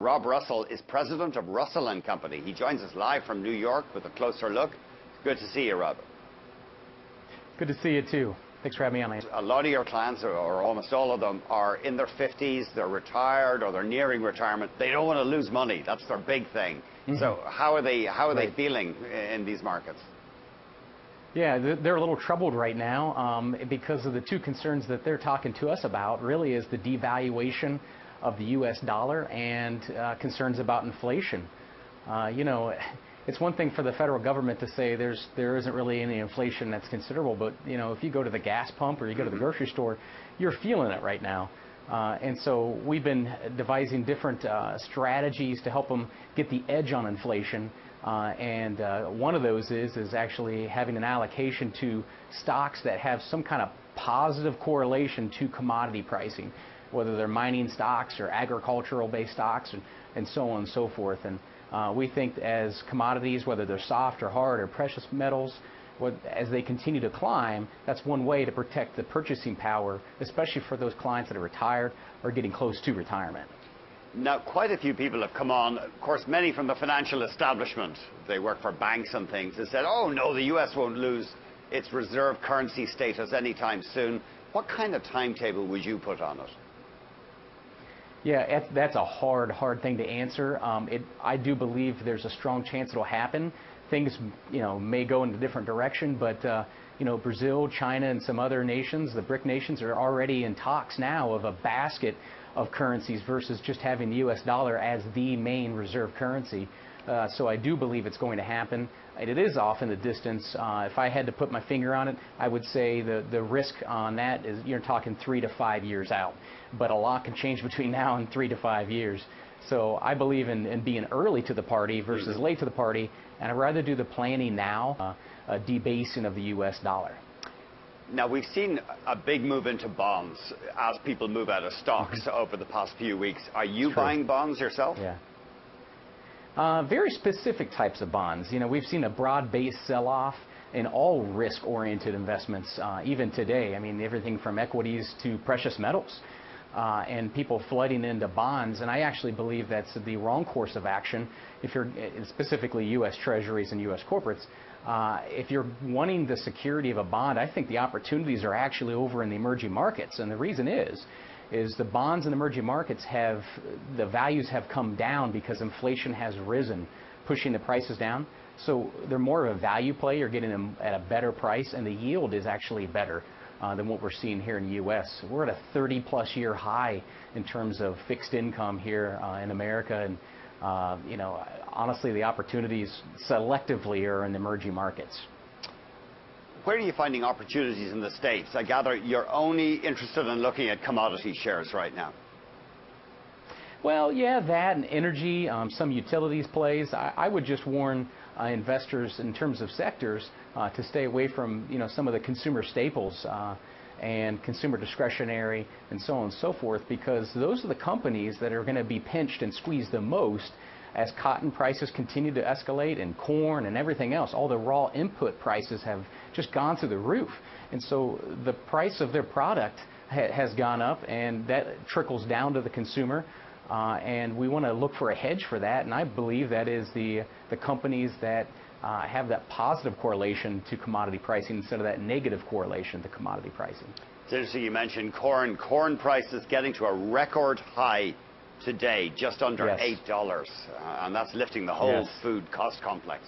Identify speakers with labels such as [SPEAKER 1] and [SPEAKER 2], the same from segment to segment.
[SPEAKER 1] Rob Russell is president of Russell & Company. He joins us live from New York with a closer look. Good to see you, Rob.
[SPEAKER 2] Good to see you too. Thanks for having me on.
[SPEAKER 1] A lot of your clients, or almost all of them, are in their 50s, they're retired or they're nearing retirement. They don't want to lose money. That's their big thing. Mm-hmm. So how are they feeling in these markets?
[SPEAKER 2] Yeah, they're a little troubled right now because of the two concerns that they're talking to us about. Really is the devaluation of the U.S. dollar and concerns about inflation. You know, it's one thing for the federal government to say there isn't really any inflation that's considerable, but you know, if you go to the gas pump or you go to the grocery store, you're feeling it right now. And so we've been devising different strategies to help them get the edge on inflation. And one of those is actually having an allocation to stocks that have some kind of positive correlation to commodity pricing, whether they're mining stocks or agricultural-based stocks and so on and so forth. And we think as commodities, whether they're soft or hard or precious metals, as they continue to climb, that's one way to protect the purchasing power, especially for those clients that are retired or getting close to retirement.
[SPEAKER 1] Now, quite a few people have come on, of course, many from the financial establishment. They work for banks and things. They said, oh, no, the U.S. won't lose its reserve currency status anytime soon. What kind of timetable would you put on it?
[SPEAKER 2] Yeah, that's a hard thing to answer. I do believe there's a strong chance it'll happen. Things, you know, may go in a different direction, but you know, Brazil, China, and some other nations, the BRIC nations, are already in talks now of a basket of currencies versus just having the U.S. dollar as the main reserve currency. So I do believe it's going to happen. It is off in the distance. If I had to put my finger on it, I would say the risk on that is you're talking 3 to 5 years out. But a lot can change between now and 3 to 5 years. So I believe in being early to the party versus late to the party, and I'd rather do the planning now, a debasing of the U.S. dollar.
[SPEAKER 1] Now, we've seen a big move into bonds as people move out of stocks over the past few weeks. Are you buying bonds yourself?
[SPEAKER 2] Yeah. Very specific types of bonds. You know, we've seen a broad-based sell-off in all risk-oriented investments, even today. I mean, everything from equities to precious metals, and people flooding into bonds. And I actually believe that's the wrong course of action. If you're specifically U.S. Treasuries and U.S. corporates, if you're wanting the security of a bond, I think the opportunities are actually over in the emerging markets. And the reason is the bonds in emerging markets the values have come down because inflation has risen, pushing the prices down. So they're more of a value play. You're getting them at a better price, and the yield is actually better than what we're seeing here in the U.S. We're at a 30-plus year high in terms of fixed income here in America, and you know, honestly, the opportunities selectively are in the emerging markets.
[SPEAKER 1] Where are you finding opportunities in the States? I gather you're only interested in looking at commodity shares right now.
[SPEAKER 2] Well, yeah, that and energy, some utilities plays. I would just warn investors in terms of sectors to stay away from, you know, some of the consumer staples and consumer discretionary and so on and so forth, because those are the companies that are going to be pinched and squeezed the most as cotton prices continue to escalate, and corn and everything else. All the raw input prices have just gone through the roof, and so the price of their product has gone up, and that trickles down to the consumer. And we want to look for a hedge for that, and I believe that is the companies that have that positive correlation to commodity pricing instead of that negative correlation to commodity pricing.
[SPEAKER 1] It's interesting you mentioned corn. Corn prices getting to a record high today, just under $8, and that's lifting the whole food cost complex.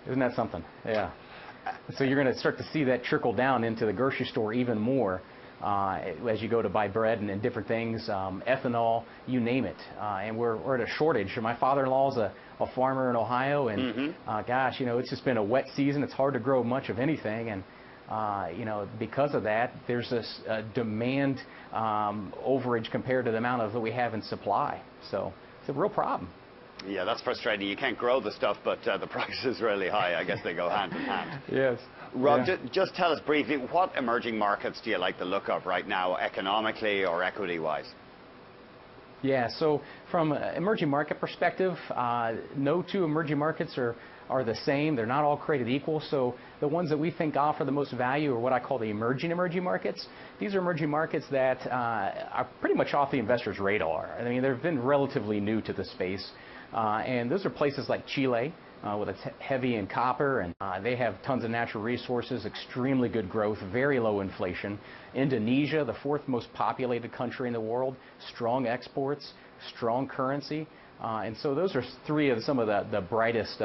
[SPEAKER 2] Isn't that something? Yeah. So you're going to start to see that trickle down into the grocery store even more. As you go to buy bread and different things, ethanol, you name it. And we're at a shortage. My father-in-law is a farmer in Ohio, and gosh, you know, it's just been a wet season. It's hard to grow much of anything, and you know, because of that, there's this demand overage compared to the amount that we have in supply. So it's a real problem.
[SPEAKER 1] Yeah, that's frustrating. You can't grow the stuff, but the price is really high. I guess they go hand in hand.
[SPEAKER 2] Yes.
[SPEAKER 1] Rob, just tell us briefly, what emerging markets do you like the look of right now, economically or equity-wise?
[SPEAKER 2] Yeah, so from an emerging market perspective, no two emerging markets are the same. They're not all created equal. So the ones that we think offer the most value are what I call the emerging markets. These are emerging markets that are pretty much off the investor's radar. I mean, they've been relatively new to the space. And those are places like Chile, with its heavy in copper, and they have tons of natural resources, extremely good growth, very low inflation. Indonesia, the fourth most populated country in the world, strong exports, strong currency. And so those are three of some of the brightest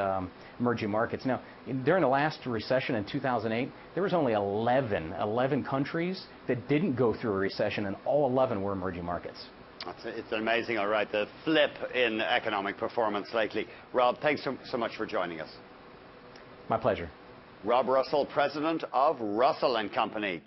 [SPEAKER 2] emerging markets. Now, during the last recession in 2008, there was only 11 countries that didn't go through a recession, and all 11 were emerging markets.
[SPEAKER 1] It's amazing, all right, the flip in economic performance lately. Rob, thanks so much for joining us.
[SPEAKER 2] My pleasure.
[SPEAKER 1] Rob Russell, president of Russell & Company.